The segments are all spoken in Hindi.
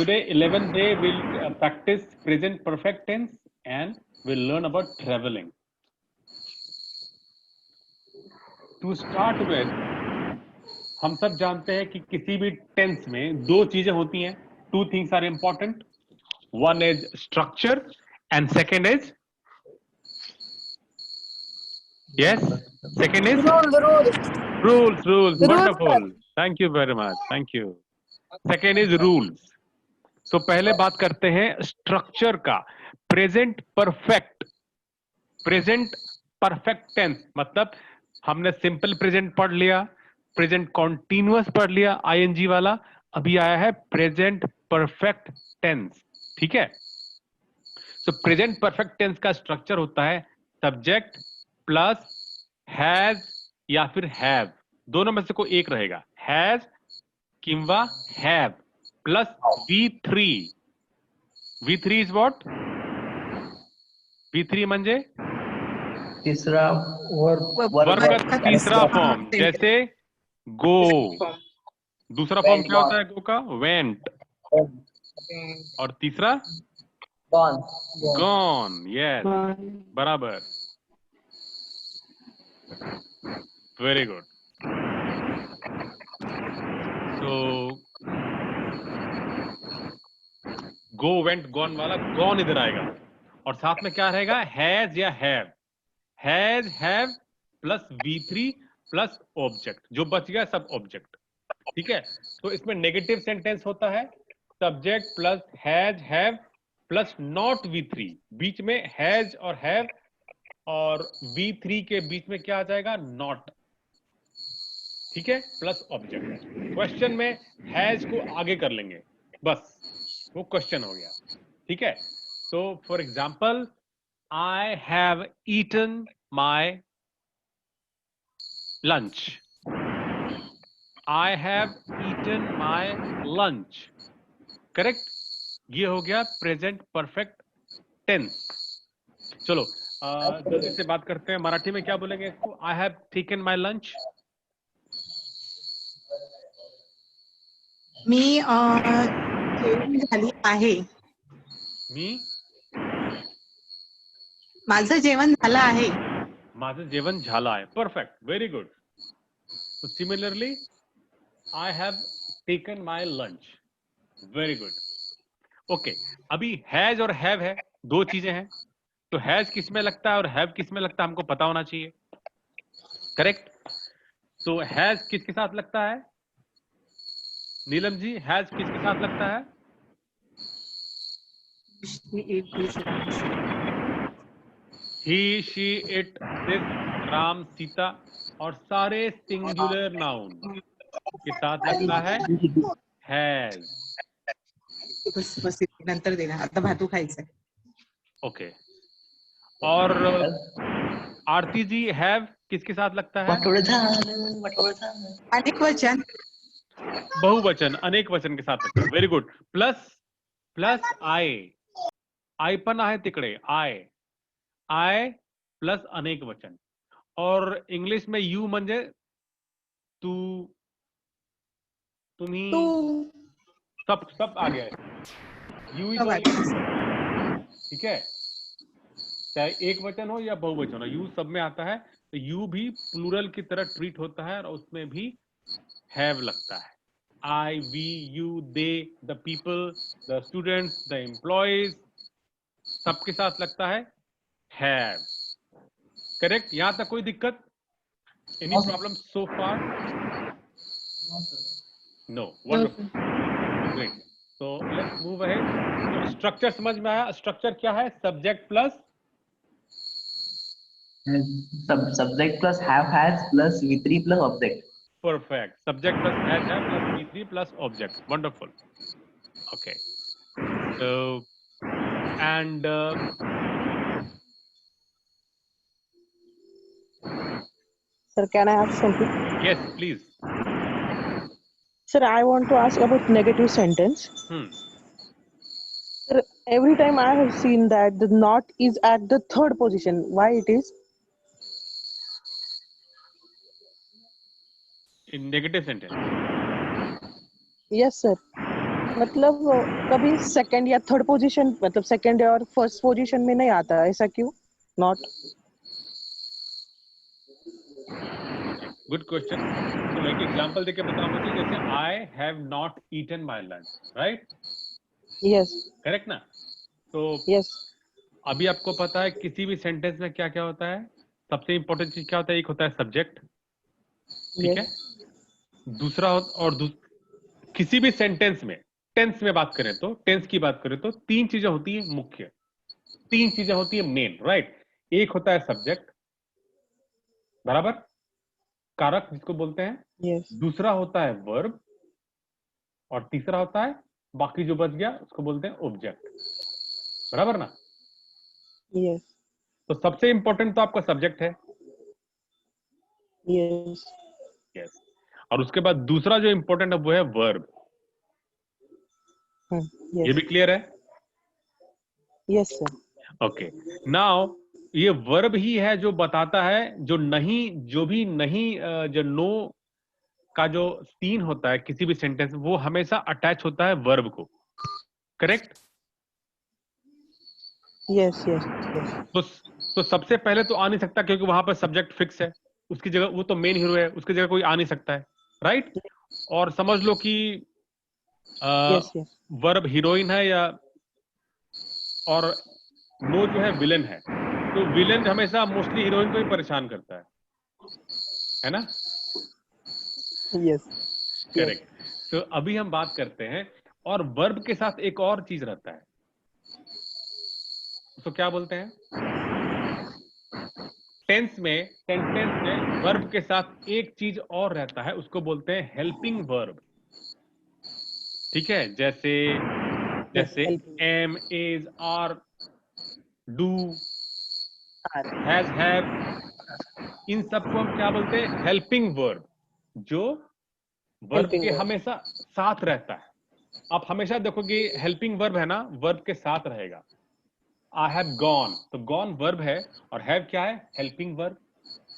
Today, 11th day, we'll practice present perfect tense and we'll learn about traveling. To start with, हम सब जानते हैं कि किसी भी टेंस में दो चीजें होती हैं. Two things are important. One is structure and second is yes. Second is rules. Wonderful. Thank you very much. Thank you. Second is rules. So पहले बात करते हैं स्ट्रक्चर का. प्रेजेंट परफेक्ट टेंस मतलब हमने सिंपल प्रेजेंट पढ़ लिया, प्रेजेंट कॉन्टिन्यूअस पढ़ लिया आईएनजी वाला, अभी आया है प्रेजेंट परफेक्ट टेंस. ठीक है. सो प्रेजेंट परफेक्ट टेंस का स्ट्रक्चर होता है सब्जेक्ट प्लस हैज या फिर हैव, दोनों में से कोई एक रहेगा. हैज किंवा have plus V3. V3 is what? V3 म्हणजे तीसरा वर्ब का तीसरा फॉर्म. जैसे गो, दूसरा फॉर्म क्या होता है गो का? वेंट. और तीसरा गॉन. यस, बराबर. Very good. तो गो वेंट गॉन वाला गॉन इधर आएगा और साथ में क्या रहेगा? हैज या have. Has have plus V3 plus object. जो बच गया सब ऑब्जेक्ट. ठीक है. तो इसमें नेगेटिव सेंटेंस होता है subject plus has have plus not V3. बीच में हैज और हैव और V3 के बीच में क्या आ जाएगा? नॉट. ठीक है. Plus object. क्वेश्चन में हैज को आगे कर लेंगे, बस वो क्वेश्चन हो गया. ठीक है. So for example, I have eaten my lunch. I have eaten my lunch. Correct. ये हो गया प्रेजेंट परफेक्ट टेंस. चलो जल्दी से बात करते हैं. मराठी में क्या बोलेंगे इसको? I have taken my lunch. मी जेवण झाली आहे. मी माझं जेवण झालं आहे. माझं जेवण झालं आहे. Perfect. Very good. So similarly, I have taken my lunch. Very good. Okay. अभी हैज और हैव है, दो चीजें हैं. तो हैज किस में लगता है और हैव किस में लगता है हमको पता होना चाहिए. करेक्ट. सो हैज किसके साथ लगता है? नीलम जी, हैज किसके साथ लगता है? He, she, it, this, Ram, Sita और सारे सिंगुलर नाउन के साथ लगता है हैज. बस नंतर देना, आता भातू खायचंय. ओके. और आरती जी, हैव किसके साथ लगता है? अनेक वचन, बहुवचन, अनेक वचन के साथ लगता है. Very good. प्लस आई पण आहे तिकडे. आय प्लस अनेक वचन. और इंग्लिश में यू म्हणजे तू, तुम्ही, सब आ गया है. You is. ठीक है. चाहे एक वचन हो या बहुवचन हो, यू सब में आता है. तो यू भी प्लूरल की तरह ट्रीट होता है और उसमें भी हैव लगता है. I, we, you, they, the people, the students, the employees, सबके साथ लगता है हैव. करेक्ट. यहां तक कोई दिक्कत? एनी प्रॉब्लम सो फार? नो. वंडरफुल. ग्रेट. तो लेट्स मूव अहेड. स्ट्रक्चर समझ में आया? स्ट्रक्चर क्या है? Subject plus subject plus have has plus V3 plus object. perfect. Subject plus has have plus V3 plus object. Wonderful. Okay. So and Sir, can I ask something? yes, please. Sir, I want to ask about negative sentence. Sir, every time I have seen that the not is at the third position. Why it is? In negative sentence. Yes, sir. मतलब कभी सेकंड या थर्ड पोजीशन, मतलब सेकंड और फर्स्ट पोजीशन में नहीं आता, ऐसा क्यों? नॉट। Good question. तो मैं एक एग्जांपल देके बताऊं मुझे, जैसे I have not eaten my lunch, right? Yes correct ना? तो यस अभी आपको पता है किसी भी सेंटेंस में क्या क्या होता है? सबसे इंपॉर्टेंट चीज क्या होता है? एक होता है सब्जेक्ट, ठीक है? यस दूसरा किसी भी सेंटेंस में, टेंस में बात करें तो, टेंस की बात करें तो तीन चीजें होती है मुख्य, तीन चीजें होती है मेन, राइट? एक होता है सब्जेक्ट, बराबर, कारक जिसको बोलते हैं। यस दूसरा होता है वर्ब, और तीसरा होता है, बाकी जो बच गया उसको बोलते हैं ऑब्जेक्ट, बराबर ना? यस तो सबसे इंपॉर्टेंट तो आपका सब्जेक्ट है, यस यस। और उसके बाद दूसरा जो इंपॉर्टेंट है वो है वर्ब। ये भी यस क्लियर है? Yes sir. ओके। नाउ ये वर्ब ही है जो बताता है, जो नहीं, जो भी नहीं, जो नो का जो सीन होता है किसी भी सेंटेंस, वो हमेशा अटैच होता है वर्ब को, करेक्ट? यस यस यस तो तो सबसे पहले तो आ नहीं सकता, क्योंकि वहां पर सब्जेक्ट फिक्स है, उसकी जगह वो तो मेन हीरो है, उसकी जगह कोई आ नहीं सकता है, राइट? और समझ लो कि यस यस वर्ब हीरोइन है, या और नो जो है विलन है, तो विलन हमेशा मोस्टली हीरोइन को ही परेशान करता है ना? Yes yes correct. तो अभी हम बात करते हैं, और वर्ब के साथ एक और चीज रहता है, उसको क्या बोलते हैं? टेंस में, सेंटेंस में वर्ब के साथ एक चीज और रहता है, उसको बोलते हैं हेल्पिंग वर्ब, ठीक है? जैसे यस जैसे helping am, is, are, do, are has, have, इन सबको हम क्या बोलते हैं? हेल्पिंग वर्ब, जो वर्ब हेल्पिंग के वर्ब। हमेशा साथ रहता है। आप हमेशा देखोगे हेल्पिंग वर्ब है ना, वर्ब के साथ रहेगा। आई हैव गॉन, तो गॉन वर्ब है, और हैव क्या है? Helping verb,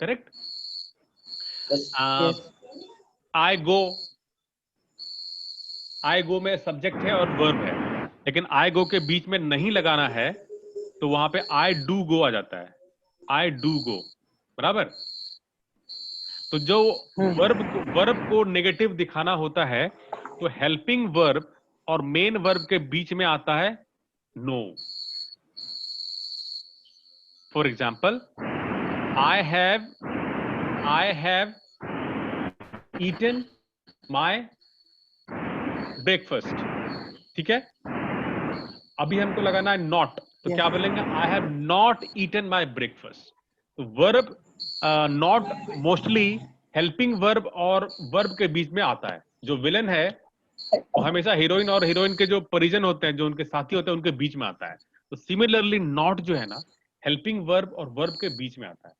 correct? Yes I go, I go में सब्जेक्ट है और वर्ब है, लेकिन आई गो के बीच में नहीं लगाना है, तो वहां पे आई डू गो आ जाता है, आई डू गो, बराबर? तो जो वर्ब को नेगेटिव दिखाना होता है, तो हेल्पिंग वर्ब और मेन वर्ब के बीच में आता है no. For example, I have I have eaten my breakfast, ठीक है? अभी हमको लगाना है नॉट, तो क्या यस बोलेंगे? I have not eaten my breakfast. तो verb not mostly helping verb और वर्ब के बीच में आता है। जो विलन है वो हमेशा हीरोइन और हीरोइन के जो परिजन होते हैं, जो उनके साथी होते हैं, उनके बीच में आता है। तो सिमिलरली नॉट जो है ना, हेल्पिंग वर्ब और वर्ब के बीच में आता है,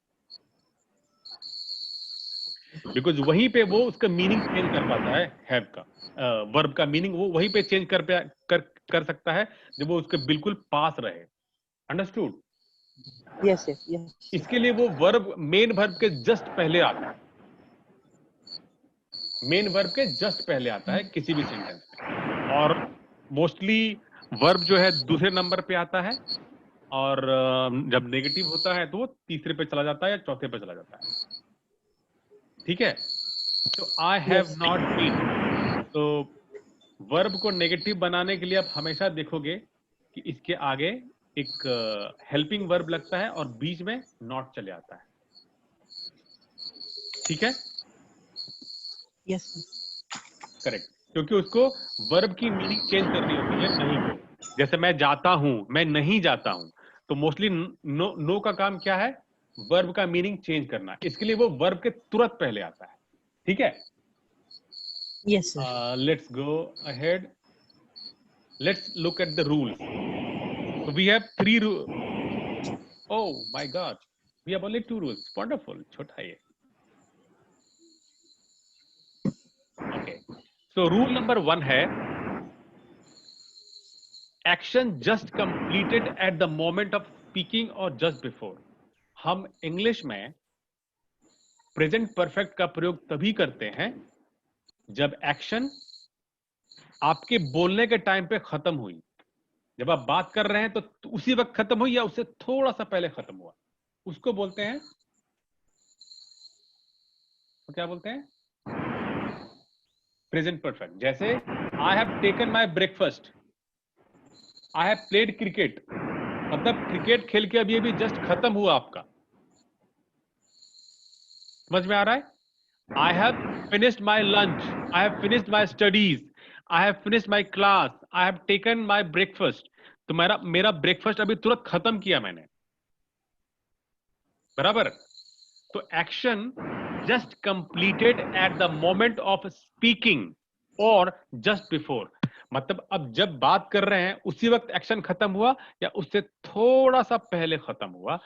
बिकॉज वहीं पे वो उसका मीनिंग चेंज कर पाता है, हैव का, वर्ब का मीनिंग वो वहीं पे चेंज कर सकता है, जब वो उसके बिल्कुल पास रहे। अंडरस्टूड? यस यस यस इसके लिए वो वर्ब मेन वर्ब के जस्ट पहले आता है, मेन वर्ब के जस्ट पहले आता है किसी भी सेंटेंस में। और मोस्टली वर्ब जो है दूसरे नंबर पे आता है, और जब नेगेटिव होता है तो वो तीसरे पे चला जाता है या चौथे पे चला जाता है, ठीक है? तो I have yes not been, तो वर्ब को नेगेटिव बनाने के लिए आप हमेशा देखोगे कि इसके आगे एक हेल्पिंग वर्ब लगता है और बीच में नॉट चले आता है, ठीक है? यस करेक्ट, क्योंकि उसको वर्ब की मीनिंग चेंज करनी होती है, नहीं को। जैसे मैं जाता हूं, मैं नहीं जाता हूं, तो मोस्टली नो का काम क्या है? वर्ब का मीनिंग चेंज करना, इसके लिए वो वर्ब के तुरंत पहले आता है, ठीक है? Yes sir. Let's go ahead, let's look at the rules. So we have three rules. Oh my God, we have only two rules. Wonderful. छोटा है ये. Okay. So rule number 1 है action just completed at the moment of speaking or just before. हम इंग्लिश में प्रेजेंट परफेक्ट का प्रयोग तभी करते हैं जब एक्शन आपके बोलने के टाइम पे खत्म हुई, जब आप बात कर रहे हैं तो उसी वक्त खत्म हुई या उससे थोड़ा सा पहले खत्म हुआ, उसको बोलते हैं, तो क्या बोलते हैं? Present perfect. जैसे I have taken my breakfast, I have played cricket, मतलब क्रिकेट खेल के अभी अभी जस्ट खत्म हुआ आपका। समझ में आ रहा है? I have finished my lunch, I have finished my studies, I have finished my class, I have taken my breakfast. तो मेरा ब्रेकफास्ट अभी तुरंत खत्म किया मैंने, बराबर? तो action just completed at the moment of speaking और जस्ट बिफोर, मतलब अब जब बात कर रहे हैं उसी वक्त एक्शन खत्म हुआ या उससे थोड़ा सा पहले खत्म हुआ,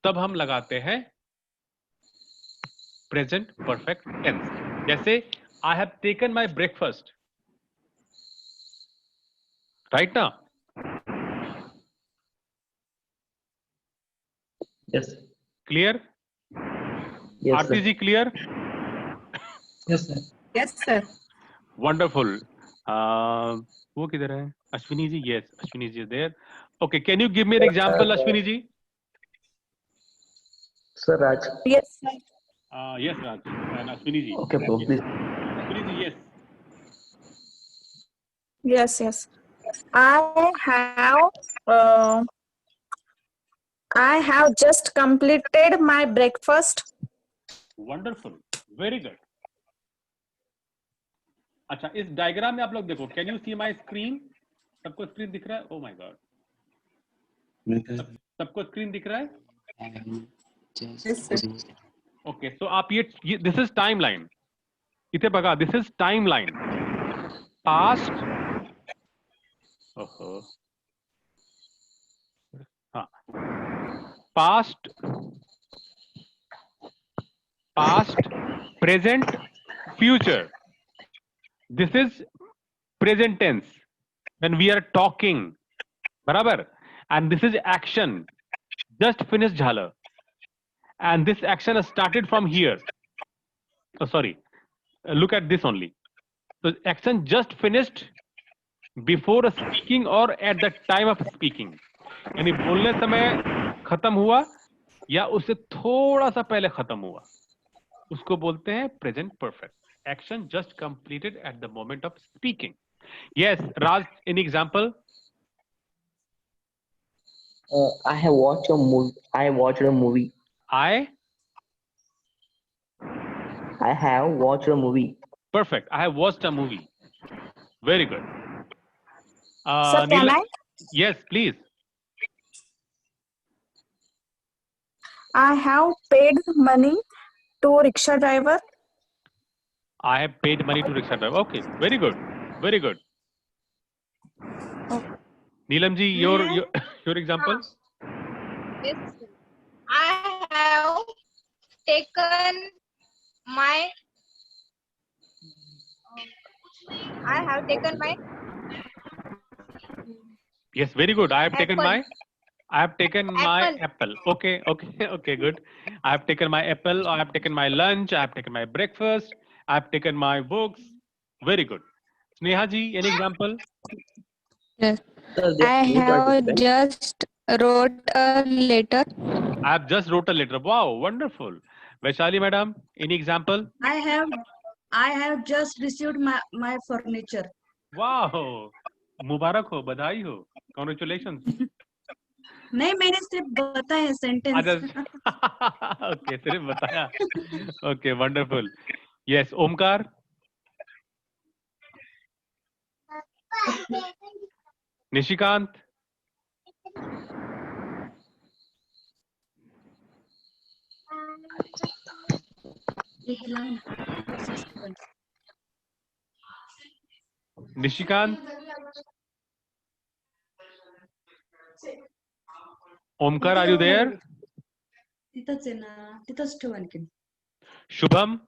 तब हम लगाते हैं प्रेजेंट परफेक्ट टेंस। जैसे I have taken my breakfast, right ना? Yes. Clear? Yes, Aarti sir. जी clear? Yes, sir. Yes, sir. Wonderful. वो किधर है? Ashwini ji, yes, Ashwini ji there. Okay, can you give me an example Ashwini ji? Sir, Raj. Yes, sir. Yes Raj and Ashwini ji. Okay, bro, please. Ashwini ji yes. Yes, yes. Uh, I have just completed my breakfast. Wonderful, very good. अच्छा, इस डायग्राम में आप लोग देखो, can you see my screen? सबको स्क्रीन दिख रहा है? ओ माय गॉड, सबको स्क्रीन दिख रहा है? Yes, sir. ओके, सो आप ये दिस इज टाइमलाइन, इथे बघा, दिस इज टाइमलाइन। पास्ट, ओहो, हाँ, past, present, future. This is present tense when we are talking, बराबर? And this is action, just finished झालं, and this action has started from here. Oh, sorry, look at this only. So action just finished before speaking or at the time of speaking, यानी बोलने समय खत्म हुआ या उससे थोड़ा सा पहले खत्म हुआ, उसको बोलते हैं present perfect. Action just completed at the moment of speaking. Yes, Raj, any example? I have watched a movie. I watched a movie. I? I have watched a movie. Perfect. I have watched a movie. Very good. Sir, can Neela- I? Yes, please. I have paid money to rickshaw driver. I have paid money to rickshaw driver. Okay, very good. Very good. Neelam ji, your example? Yes, sir. I have taken my Yes, very good. I have taken Apple. my Apple. apple. Okay, good. I have taken my apple. I have taken my lunch. I have taken my breakfast. I have taken my books. Very good. Sneha ji, any example? Sir, there I are two have participants. just wrote a letter. I have just wrote a letter. Wow, wonderful. Vaishali madam, any example? I have just received my furniture. Wow, मुबारक हो, बधाई हो, congratulations. नहीं, मैंने सिर्फ बताया सेंटेंस. अच्छा, okay, सिर्फ बताया. Okay, wonderful. Yes, Omkar. Nishikant. Nishikant. Omkar, are you there? तिथंच आहे ना, तिथंच ठेव आणखीन. Shubham.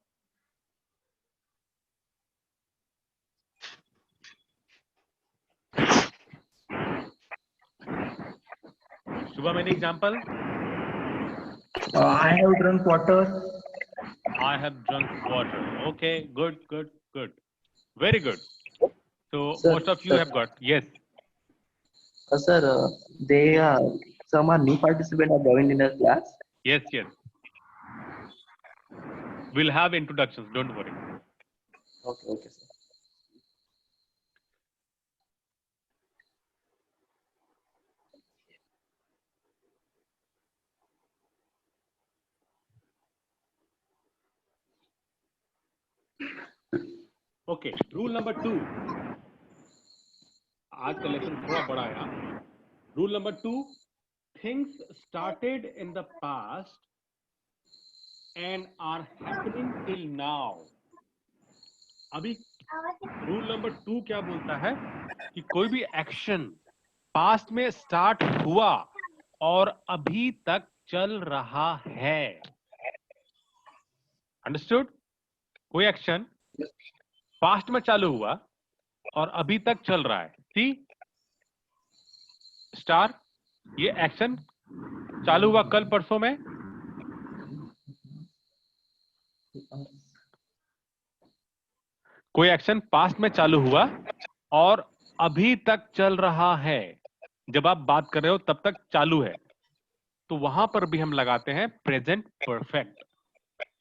Shubham, any example? I have drunk water. I have drunk water. Okay, good. Very good. So Sir, most of you sir. have got yes. Sir, some are new participants are joined in the class. Yes, yes. We'll have introductions. Don't worry. Okay, okay, sir. Okay. Rule number 2. आज का लेसन थोड़ा बड़ा है. Rule number 2. Things started in the past and are happening till now. अभी रूल नंबर 2 क्या बोलता है कि कोई भी एक्शन पास्ट में स्टार्ट हुआ और अभी तक चल रहा है. अंडरस्टूड? कोई एक्शन पास्ट में चालू हुआ और अभी तक चल रहा है. सी स्टार, ये एक्शन चालू हुआ कल परसों में, कोई एक्शन पास्ट में चालू हुआ और अभी तक चल रहा है. जब आप बात कर रहे हो तब तक चालू है, तो वहां पर भी हम लगाते हैं प्रेजेंट परफेक्ट.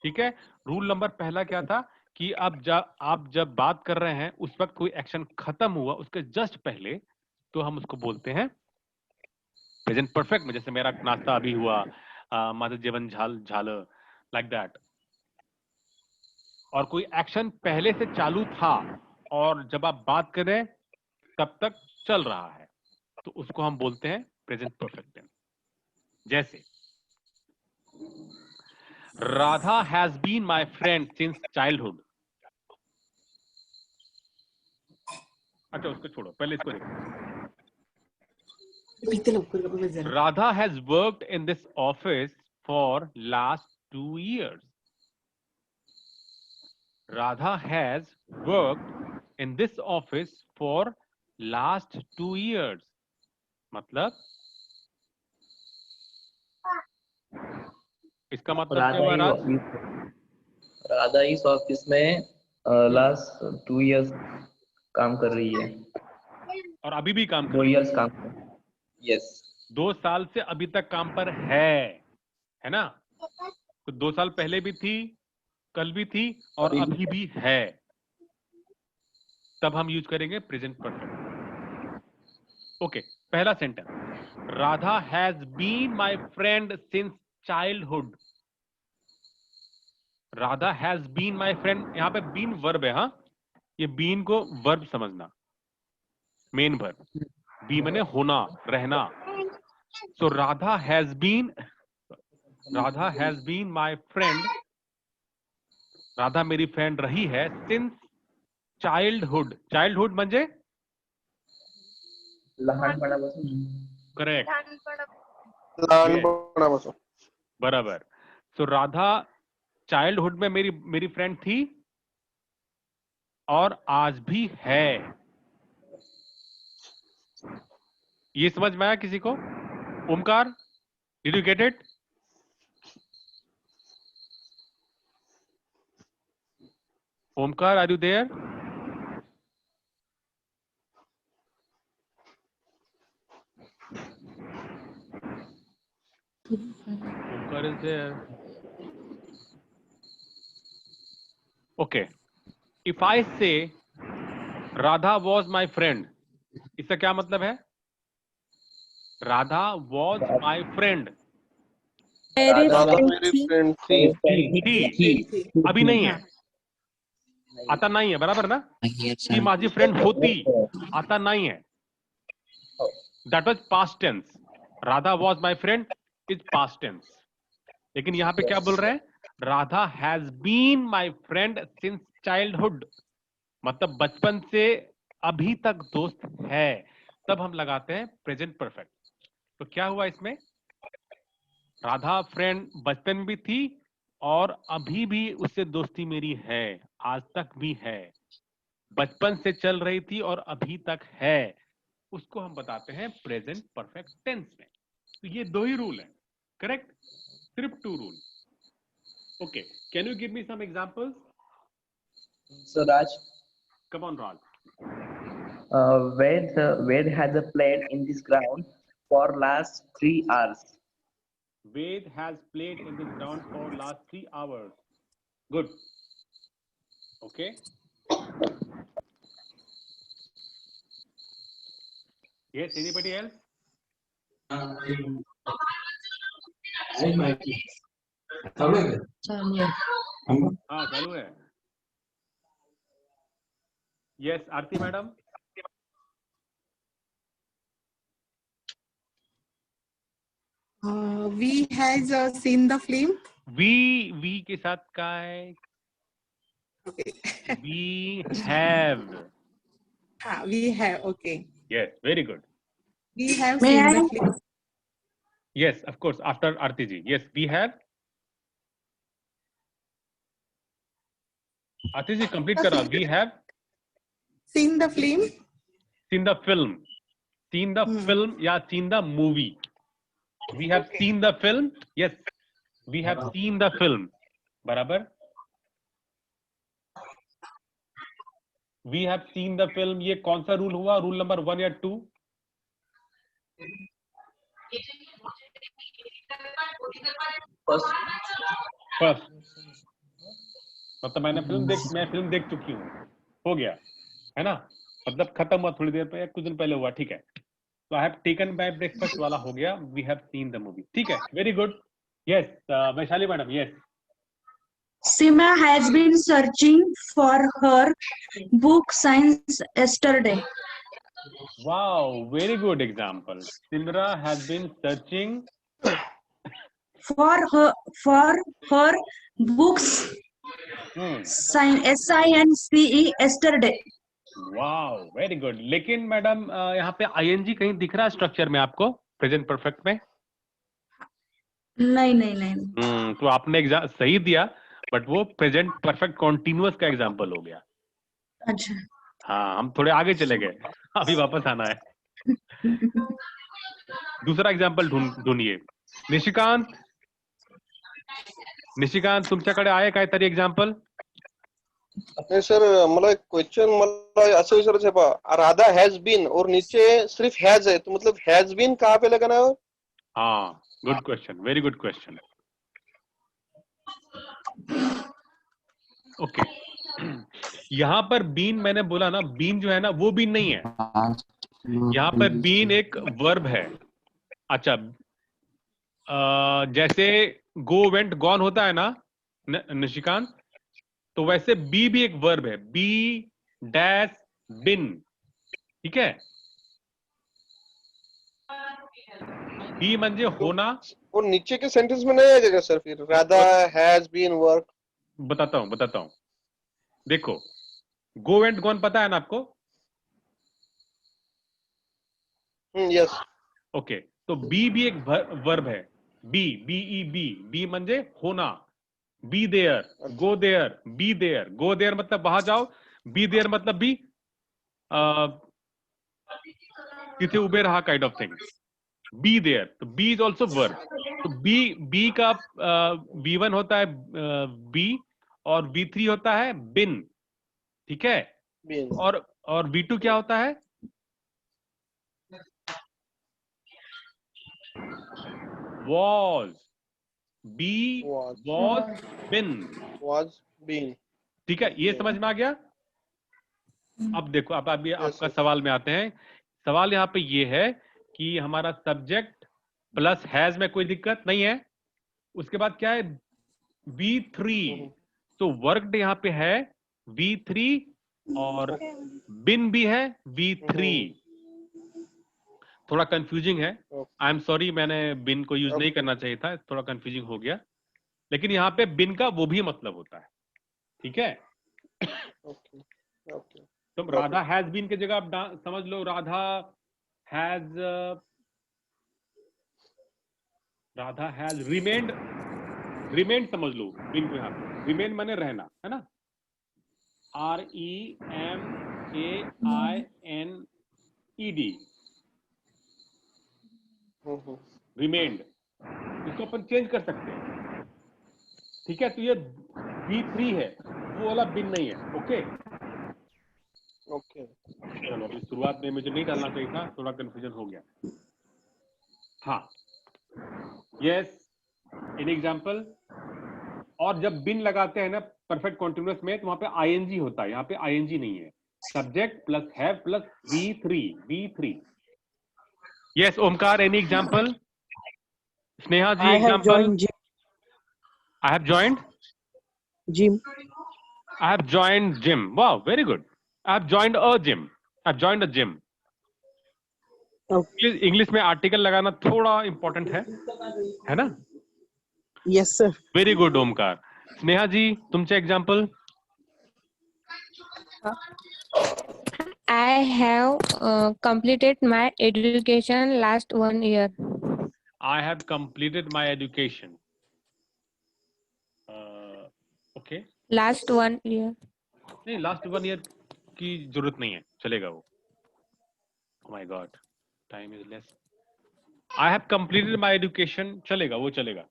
ठीक है. रूल नंबर पहला क्या था कि आप जब बात कर रहे हैं उस वक्त कोई एक्शन खत्म हुआ उसके जस्ट पहले, तो हम उसको बोलते हैं प्रेजेंट परफेक्ट में. जैसे मेरा नाश्ता अभी हुआ, माझं जेवण झालं, लाइक दैट. और कोई एक्शन पहले से चालू था और जब आप बात कर रहे हैं तब तक चल रहा है, तो उसको हम बोलते हैं प्रेजेंट परफेक्ट टेंस. जैसे Radha has been my friend since childhood. अच्छा उसको छोड़ो, पहले इसको देखो. इथे लवकर गप्प बस जरा. Radha has worked in this office for last 2 years. Radha has worked in this office for last 2 years. मतलब इसका मतलब क्या हुआ राज? राधा इस ऑफिस में लास्ट 2 years काम कर रही है. और अभी भी काम कर 2 रही है. years काम कर. यस. 2 साल से अभी तक काम पर है ना? तो 2 साल पहले भी थी, कल भी थी और अभी भी है. तब हम यूज करेंगे प्रेजेंट परफेक्ट. ओके. पहला sentence, Radha has been my friend since childhood. Radha has been my friend, यहां पे बीन वर्ब है. हाँ, ये बीन को वर्ब समझना, मेन वर्ब. बी माने होना, रहना. So Radha has been my friend. Radha मेरी फ्रेंड रही है सिंस चाइल्डहुड. चाइल्डहुड म्हणजे लहानपणापासून. करेक्ट, लहानपणापासून. बराबर. सो राधा चाइल्डहुड में मेरी फ्रेंड थी और आज भी है. ये समझ में आया किसी को? Omkar, did you get it? Omkar, are you there? Omkar is there. Okay. If I say Radha was my friend, इसका क्या मतलब है? Radha was my friend. मेरी राधा friend मेरी थी. फ्रेंड थी. थी, अभी नहीं है. आता नाही आहे, बराबर ना? ती माझी फ्रेंड होती, आता नाही है. That was past tense. Radha was my friend is past tense. लेकिन यहाँ पे क्या बोल रहे हैं? Radha has been my friend since childhood. मतलब बचपन से अभी तक दोस्त है. तब हम लगाते हैं प्रेजेंट परफेक्ट. तो क्या हुआ इसमें? राधा फ्रेंड बचपन में भी थी और अभी भी उससे दोस्ती मेरी है, आज तक भी है. बचपन से चल रही थी और अभी तक है. उसको हम बताते हैं प्रेजेंट परफेक्ट टेंस में. तो ये 2 ही रूल है. करेक्ट? सिर्फ 2 rule. Okay. Can you give me some examples? So Raj, come on Raj. Ved has played in this ground for last 3 hours. Ved has played in this ground for last 3 hours. Good. Okay. Yes, anybody else? हाँ चालू है. Yes, Aarti madam. We has seen the film. We के साथ का है. Okay. We have. We have. Okay. Yes, very good. We have May seen I? the film. Yes, of course. After Aarti ji. Yes, we have. Aarti ji, complete kara. We have Seen the film. seen the film. Seen the film या seen the movie. We have seen the film. Yes, we have seen the film. बराबर. We have seen the film. ये कौन सा रूल हुआ? रूल नंबर 1 या 2? फर्स्ट. मतलब मैं फिल्म देख चुकी हूँ. हो गया है ना. मतलब खत्म हुआ थोड़ी देर पहले, कुछ दिन पहले हुआ. ठीक है. तो I have taken my breakfast वाला हो गया. We have seen the movie. ठीक है. Very good. Yes Vaishali madam. Yes. Sima has been searching for her book since yesterday. Wow, very good example. Simra has been searching For her books SINCE yesterday. Wow, very good. लेकिन मैडम यहाँ पे ING कहीं दिख रहा है स्ट्रक्चर में आपको प्रेजेंट परफेक्ट में? नहीं. तो आपने सही दिया, बट वो प्रेजेंट परफेक्ट कॉन्टिन्यूअस का एग्जांपल हो गया. अच्छा. हाँ, हम थोड़े आगे चले गए. अभी वापस आना है. दूसरा एग्जांपल ढूंढिए. निशिकांत तुमच्याकडे आहे काहीतरी एग्जांपल? नहीं सर, मला एक क्वेश्चन मला असं विचारायचं आहे पहा. राधा हैज बीन और नीचे सिर्फ हैज है, तो मतलब हैज बीन कहाँ पे लगाना है? हाँ, good question. Very good question. Okay. यहाँ पर बीन मैंने बोला ना, बीन जो है ना वो बीन नहीं है. यहाँ पर बीन एक वर्ब है. अच्छा, जैसे गो वेंट गॉन होता है ना निशिकांत, तो वैसे बी भी एक वर्ब है. बी डैश बिन. ठीक है. बी म्हणजे होना. और नीचे के सेंटेंस में नहीं आएगा सर फिर राधा हैज बीन वर्क? बताता हूं. देखो, गो एंड गॉन पता है ना आपको? यस. ओके. तो बी भी एक वर्ब है. बी म्हणजे होना. Be there, go there, be there. Go there मतलब वहां जाओ. बी देयर मतलब भी तिथे उभे रहा kind of thing. Be there. तो बी इज ऑल्सो वर्ब. तो बी का V1 होता है बी और V3 होता है बिन. ठीक है. और V2 क्या होता है? was. B was been. ठीक है. ये समझ में आ गया? अब देखो, अब आपका सवाल में आते हैं. सवाल यहाँ पे ये है कि हमारा सब्जेक्ट प्लस हैज में कोई दिक्कत नहीं है. उसके बाद क्या है? V3. तो वर्कड यहाँ पे है V3 और बिन भी है V3. थोड़ा कंफ्यूजिंग है. आई एम सॉरी, मैंने बिन को यूज नहीं करना चाहिए था. थोड़ा कंफ्यूजिंग हो गया. लेकिन यहाँ पे बिन का वो भी मतलब होता है. ठीक है. तो राधा हैज बीन की जगह आप समझ लो राधा हैज रिमेंड समझ लो. बिन को यहाँ पे रिमेंड माने रहना है ना. REMAINED. रिमेंड. इसको अपन चेंज कर सकते हैं. ठीक है. तो ये V3 है, वो वाला बिन नहीं है. ओके. ओके चलो अभी शुरुआत में मुझे नहीं डालना चाहिए था, थोड़ा कंफ्यूजन हो गया। हाँ, यस, एन एग्जाम्पल। और जब बिन लगाते हैं ना परफेक्ट कॉन्टिन्यूअस में, तो वहां पे आईएनजी होता है, यहाँ पे आईएनजी नहीं है। Subject plus have plus V3। Yes Omkar, any example? Sneha ji I have example? joined gym. I have joined? Gym. I have joined gym. Wow, very good. I have joined a gym. I have joined a gym. Okay. English में आर्टिकल लगाना थोड़ा इंपॉर्टेंट है ना? Yes, sir. Very good Omkar. Sneha ji तुमचे example? I have completed my education last 1 year. I have completed my education. Okay. Last 1 year. नहीं, लास्ट 1 ईयर की जरूरत नहीं है, चलेगा वो। Oh my God, time is less. I have completed my education, चलेगा, वो चलेगा,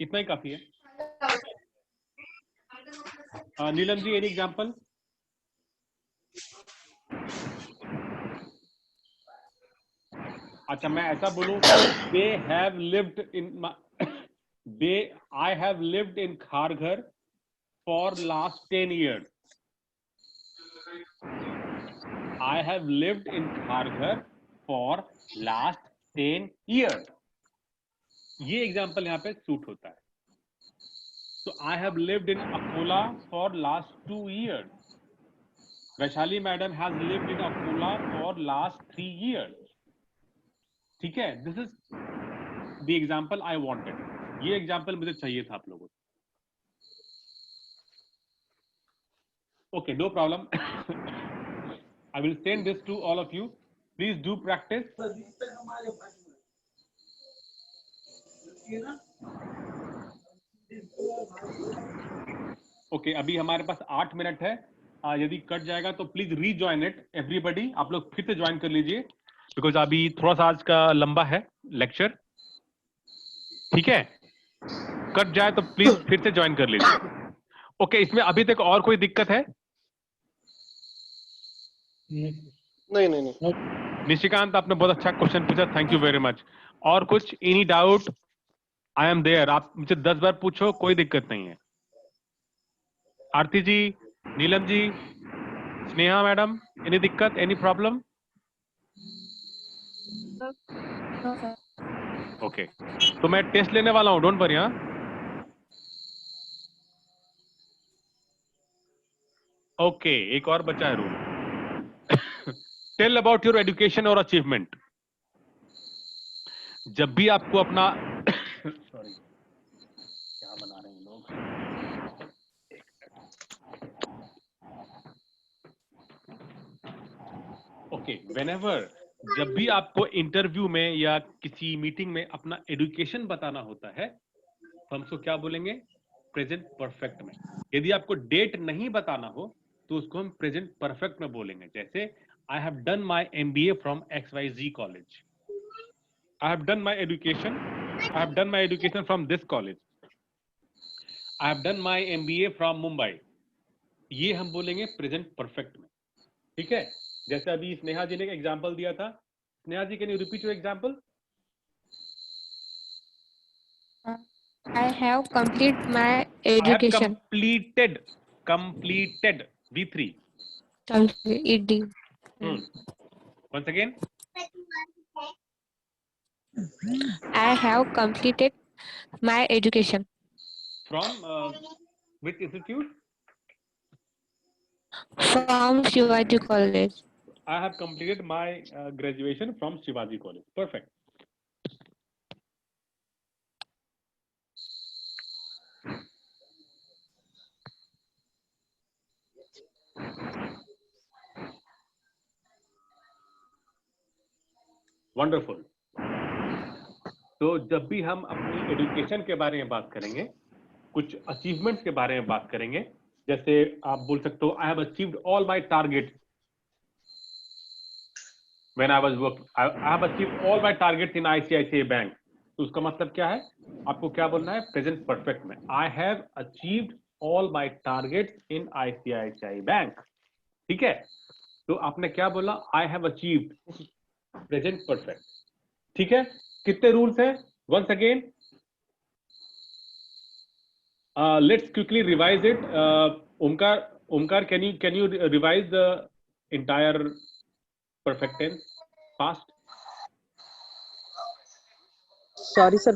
इतना ही काफी है। Neelam ji any example? अच्छा मैं ऐसा बोलूं, they have lived in I have lived in Kharghar for last 10 years. I have lived in Kharghar for last 10 years. ये एग्जाम्पल यहाँ पे सूट होता है। So I have lived in Akola for last 2 years. Vaishali madam has lived in Akola for last 3 years. ठीक है, this is the example I wanted. ये एग्जाम्पल मुझे चाहिए था आप लोगों को। Okay, no problem. I will send this to all of you, please do practice. Okay, अभी हमारे पास 8 मिनट है। यदि कट जाएगा तो प्लीज रीजॉइन इट एवरीबडी, आप लोग फिर से ज्वाइन कर लीजिए, बिकॉज अभी थोड़ा सा आज का लंबा है लेक्चर। ठीक है, कट जाए तो प्लीज फिर से ज्वाइन कर लीजिए। ओके, इसमें अभी तक और कोई दिक्कत है? नहीं। निशिकांत आपने बहुत अच्छा क्वेश्चन पूछा, थैंक यू वेरी मच। और कुछ any doubt? I am there, आप मुझे 10 बार पूछो, कोई दिक्कत नहीं है। आरती जी, नीलम जी, स्नेहा मैडम, एनी दिक्कत, any problem? No, sir. Okay, तो मैं टेस्ट लेने वाला हूं, डोंट वरी। हाँ, ओके, एक और बचा है rule. Tell about your education और अचीवमेंट। जब भी आपको अपना सॉरी, क्या बना रहे हैं लोग? ओके, व्हेनेवर, जब भी आपको इंटरव्यू में या किसी मीटिंग में अपना एजुकेशन बताना होता है, तो हम उसको क्या बोलेंगे? प्रेजेंट परफेक्ट में। यदि आपको डेट नहीं बताना हो तो उसको हम प्रेजेंट परफेक्ट में बोलेंगे। जैसे I have done my MBA from XYZ college, I have done my education from this college, I have done my MBA from Mumbai. ये हम बोलेंगे प्रेजेंट परफेक्ट में। ठीक है, जैसे अभी स्नेहा जी ने एग्जाम्पल दिया था। Sneha ji, can you repeat your example? I have completed my I have education. completed V3. ED. Once again. I have completed my education. From which institute? From Shivaji College. I have completed my graduation from Shivaji College. Perfect. Wonderful. तो जब भी हम अपनी एजुकेशन के बारे में बात करेंगे, कुछ अचीवमेंट्स के बारे में बात करेंगे, जैसे आप बोल सकते हो आई have achieved all my target when I was work, I have achieved all my targets in ICICI bank. तो उसका मतलब क्या है? आपको क्या बोलना है? प्रेजेंट परफेक्ट में। I have achieved all my targets in ICICI bank. ठीक है, तो आपने क्या बोला? I have achieved, present perfect. ठीक है, कितने रूल्स हैं? Once again let's quickly revise it. Omkar, can you revise the entire perfect tense fast? Sorry, sir,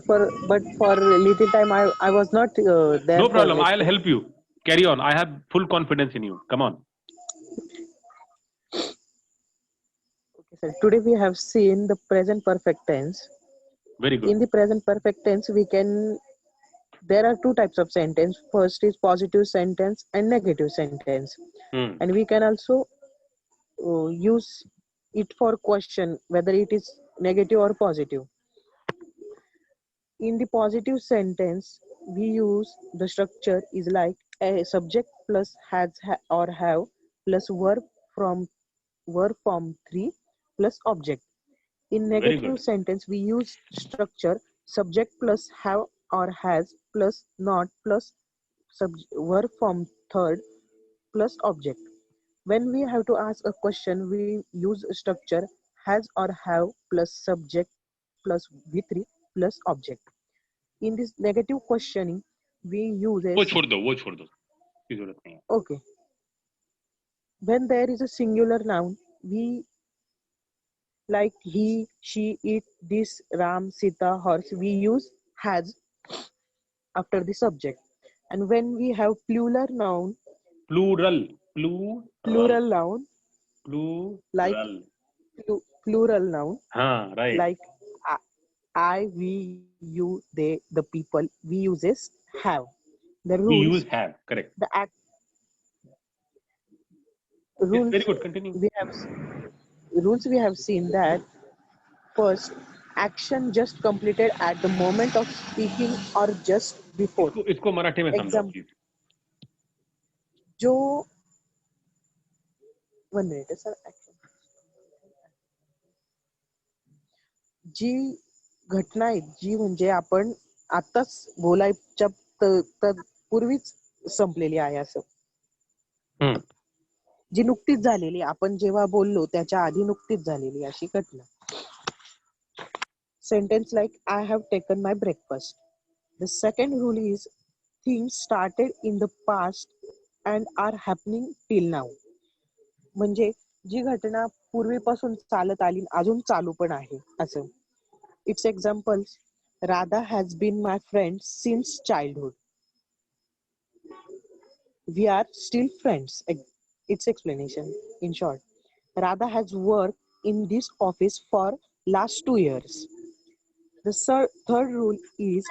but for a little time I was not there. No for problem, like, I'll help you. Carry on, I have full confidence in you. Come on. Okay, sir. Today we have seen the present perfect tense. Very good. In the present perfect tense, there are two types of sentence. First is positive sentence and negative sentence. And we can also use it for question whether it is negative or positive. In the positive sentence, we use the structure is like a subject plus has or have plus verb form 3 plus object. In negative sentence, we use structure subject plus have or has plus not plus verb form third plus object. When we have to ask a question, we use structure has or have plus subject plus v3 plus object. In this negative questioning, we use वो छोड़ दो की जरूरत नहीं है। Okay. When there is a singular noun, we like he, she, it, this, Ram, Sita, horse, we use has after the subject. And when we have plural noun, like plural noun, right. like I, we, you, they, the people, we uses have. The rules. We use have, correct. The act. Rules. Yes, very good. Continue. Rules we have seen that first, action just completed at the moment of speaking or just before. इसको मराठी में समझाओ प्लीज। जो 1 minute सर, जी घटना आहे, जी म्हणजे आपण आताच बोलायच्या पूर्वीच संपलेली आहे असं, जी नुकतीच झालेली, आपण जेव्हा बोललो त्याच्या आधी नुकतीच झालेली अशी घटना. Sentence like I have taken my breakfast. The second rule is things started in the past and are happening till now. म्हणजे जी घटना पूर्वीपासून चालत आली अजून चालू पण आहे असं. Its examples, Radha has been my friend since childhood. We are still friends. Its explanation in short, Radha has worked in this office for last 2 years. The third rule is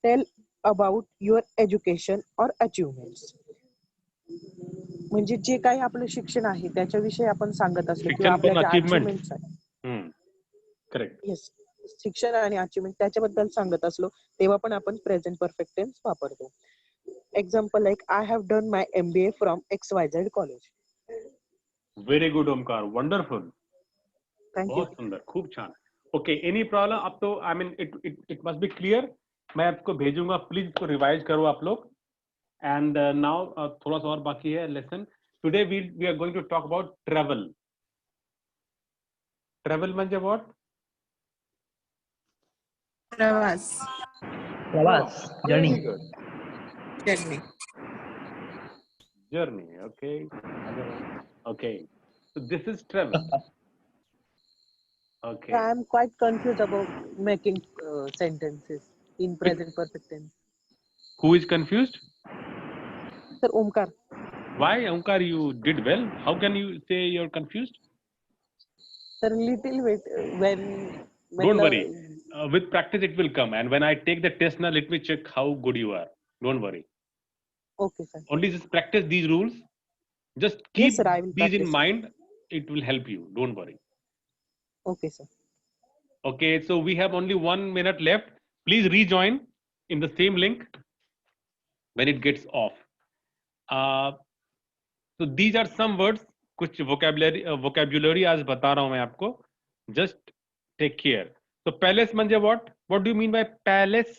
tell about your education or achievements. म्हणजे जे काही आपलं शिक्षण आहे त्याच्याविषयी आपण सांगत असलो किंवा आपल्या अचीवमेंट्स आहे, करेक्ट, येस, शिक्षण आणि अचीवमेंट त्याच्याबद्दल सांगत असलो तेव्हा पण आपण प्रेझेंट परफेक्ट टेन्स वापरतो. Example like I have done my MBA from XYZ college. Very good Omkar, wonderful, thank you. बहुत सुंदर, खूप छान. Okay, any problem? अब तो I mean it must be clear. मैं आपको भेजूंगा, प्लीज इसको रिवाइज करो आप लोग. एंड नाउ थोड़ा सा और बाकी है lesson. Today we are going to talk about travel. Travel म्हणजे व्हाट? प्रवास. Journey. Journey, okay. So this is travel. Okay. I am quite confused about making sentences in present perfect tense. Who is confused? Sir, Omkar. Why, Omkar? You did well. How can you say you're confused? Sir, little bit when. Don't worry. With practice, it will come. And when I take the test now, let me check how good you are. Don't worry. Okay, sir. Only just practice these rules. Just keep yes, sir, I will these practice. in mind. It will help you. Don't worry. Okay, sir. Okay, so we have only 1 minute left. Please rejoin in the same link when it gets off. So these are some words. कुछ vocabulary आज बता रहा हूँ मैं आपको. Just take care. So palace म्हणजे what? What do you mean by palace?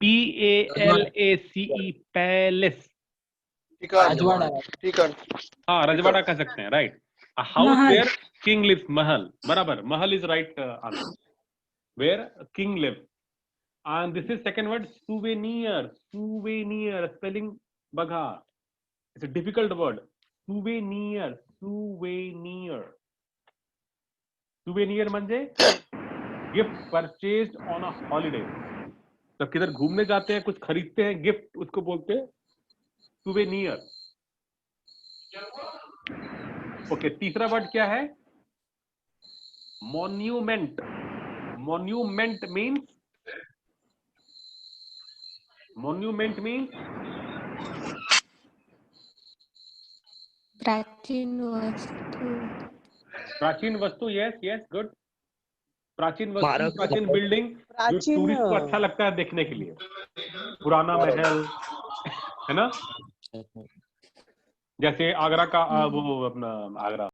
PALACE, palace. ठिकाण. हाँ, रजवाड़ा कह सकते हैं, right? A house Mahal. where king lives. Mahal. बराबर. Mahal is right answer. Where king lives. And this is second word, souvenir. Souvenir. Spelling bagha. It's a difficult word. Souvenir. Souvenir. Souvenir म्हणजे gift purchased on a holiday. तो किधर घूमने जाते हैं, कुछ खरीदते हैं, गिफ्ट, उसको बोलते हैं souvenir. ओके, तीसरा वर्ड क्या है? Monument. Monument means प्राचीन वस्तु. प्राचीन वस्तु. Yes yes, good. प्राचीन वस्तु, स्मारक. प्राचीन बिल्डिंग जो प्राचीन टूरिस्ट को अच्छा लगता है देखने के लिए. पुराना महल है ना, जैसे आगरा का वो अपना आगरा